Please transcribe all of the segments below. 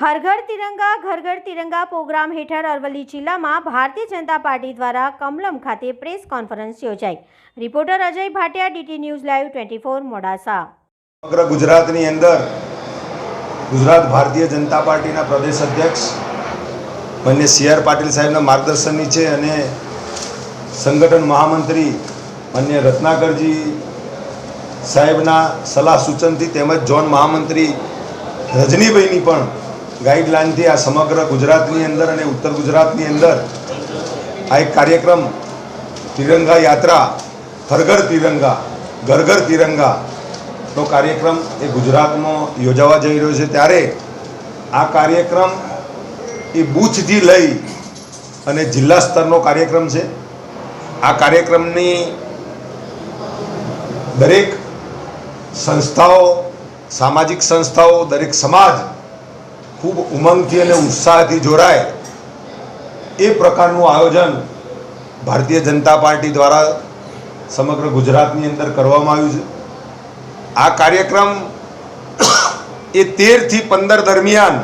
હર ઘર તિરંગા પ્રોગ્રામ હેઠળ અરવલ્લી જિલ્લામાં ભારતીય જનતા પાર્ટી દ્વારા કમલમ ખાતે પ્રેસ કોન્ફરન્સ યોજાઈ। Reporter Ajay Bhatia, DT news live 24 Modasa. સમગ્ર ગુજરાતની અંદર ગુજરાત ભારતીય જનતા પાર્ટીના પ્રદેશ અધ્યક્ષ માનનીય CR પાટીલ સાહેબના માર્ગદર્શન નીચે અને સંગઠન મહામંત્રી માનનીય રત્નાકરજી સાહેબના સલાહ સૂચનથી તેમજ ઝોન મહામંત્રી રજનીભાઈની પણ ગાઈડલાઇનથી આ સમગ્ર ગુજરાતની અંદર અને ઉત્તર ગુજરાતની અંદર આ એક કાર્યક્રમ તિરંગા યાત્રા હર ઘર તિરંગાનો કાર્યક્રમ એ ગુજરાતમાં યોજાવા જઈ રહ્યો છે। ત્યારે આ કાર્યક્રમ એ બૂથથી લઈ અને જિલ્લા સ્તરનો કાર્યક્રમ છે। આ કાર્યક્રમની દરેક સંસ્થાઓ, સામાજિક સંસ્થાઓ, દરેક સમાજ ખૂબ ઉમંગથી અને ઉત્સાહથી જોડાય એ પ્રકારનું આયોજન ભારતીય જનતા પાર્ટી દ્વારા સમગ્ર ગુજરાતની અંદર કરવામાં આવ્યું છે। આ કાર્યક્રમ એ 13 થી 15 દરમિયાન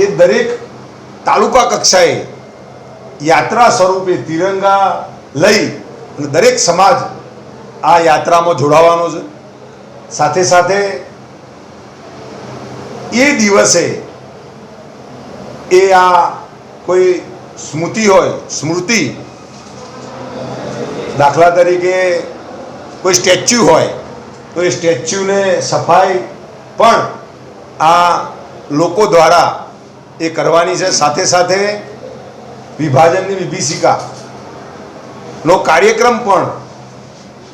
એ દરેક તાલુકા કક્ષાએ યાત્રા સ્વરૂપે તિરંગા લઈ અને દરેક સમાજ આ યાત્રામાં જોડાવાનો છે। સાથે સાથે એ દિવસે એ આ કોઈ સ્મૃતિ દાખલા તરીકે કોઈ સ્ટેચ્યુ હોય તો એ સ્ટેચ્યુને સફાઈ પણ આ લોકો દ્વારા એ કરવાની છે। સાથે સાથે વિભાજનની વિભીષિકાનો કાર્યક્રમ પણ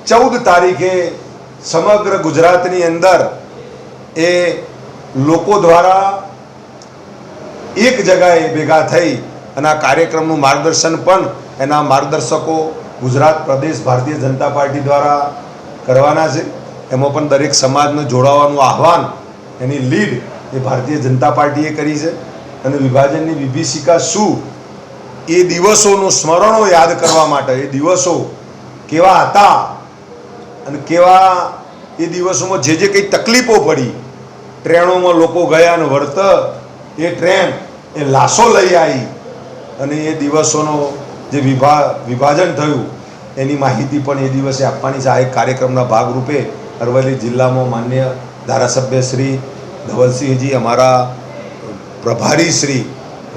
14 તારીખે સમગ્ર ગુજરાતની અંદર એ લોકો દ્વારા એક જગાએ ભેગા થઈ અને આ કાર્યક્રમનું માર્ગદર્શન પણ એના માર્ગદર્શકો ગુજરાત પ્રદેશ ભારતીય જનતા પાર્ટી દ્વારા કરવાના છે। એમાં પણ દરેક સમાજને જોડાવાનું આહવાન, એની લીડ એ ભારતીય જનતા પાર્ટીએ કરી છે। અને વિભાજનની વિભીષિકા શું, એ દિવસોનું સ્મરણો યાદ કરવા માટે, એ દિવસો કેવા હતા અને કેવા એ દિવસોમાં જે કંઈ તકલીફો પડી, ટ્રેનોમાં લોકો ગયા અને વર્ત એ ટ્રેન એ લાશો લઈ આવી અને એ દિવસોનો જે વિભાજન થયું એની માહિતી પણ એ દિવસે આપવાની છે। આ એક કાર્યક્રમના ભાગરૂપે અરવલ્લી જિલ્લામાં માન્ય ધારાસભ્ય શ્રી ધવલસિંહજી, અમારા પ્રભારી શ્રી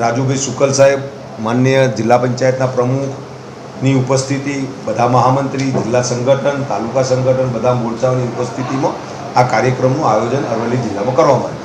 રાજુભાઈ શુકલ સાહેબ, માન્ય જિલ્લા પંચાયતના પ્રમુખની ઉપસ્થિતિ, બધા મહામંત્રી, જિલ્લા સંગઠન, તાલુકા સંગઠન, બધા મોરચાઓની ઉપસ્થિતિમાં આ કાર્યક્રમનું આયોજન અરવલ્લી જિલ્લામાં કરવામાં આવ્યું।